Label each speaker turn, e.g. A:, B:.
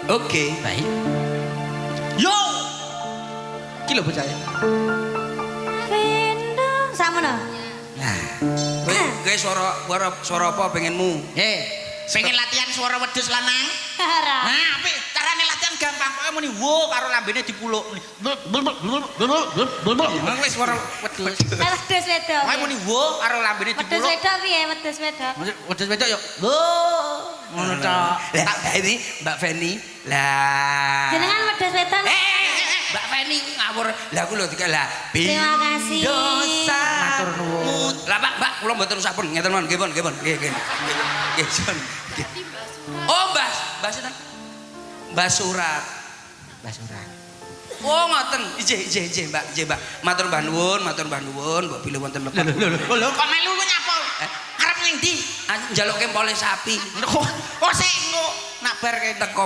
A: Oke, baik. Yo. Iki lho bocah.
B: Vendo samono.
A: Nah, kowe suara apa pengenmu? Pengen latihan suara wedhus lanang?
B: Ora.
A: Nah, apik. Carane latihan gampang. Kowe muni wo karo lambene dipuluk. Wis suara wedhus.
B: Wedhus wedok.
A: Kowe muni wo karo lambene
B: Wedhus
A: dipuluk.
B: wedok piye wedhus wedok?
A: Wedhus wedok yo. Wo. Ngono tok. Lah ini Mbak Feni. Lah.
B: Jenengan wedhus wedok.
A: Mbak Feni ngawur. Lah aku lho dikalah.
B: Terima kasih.
A: Dosa. Matur nuwun. Lah Mbak, kula mboten usah pun ngeten mawon, nggih pun, nggih pun. Nggih. Oh, Mbah sinten? Mbah Surat. Mbah Surat. Oh, ngoten. Ijih, Mbak, Matur mbah nuwun, mbok bilih wonten mlebet. Lho, kok melu nyapa? Arep ning ndi? Njalukke pole sapi. Kok sik engko nak bar teko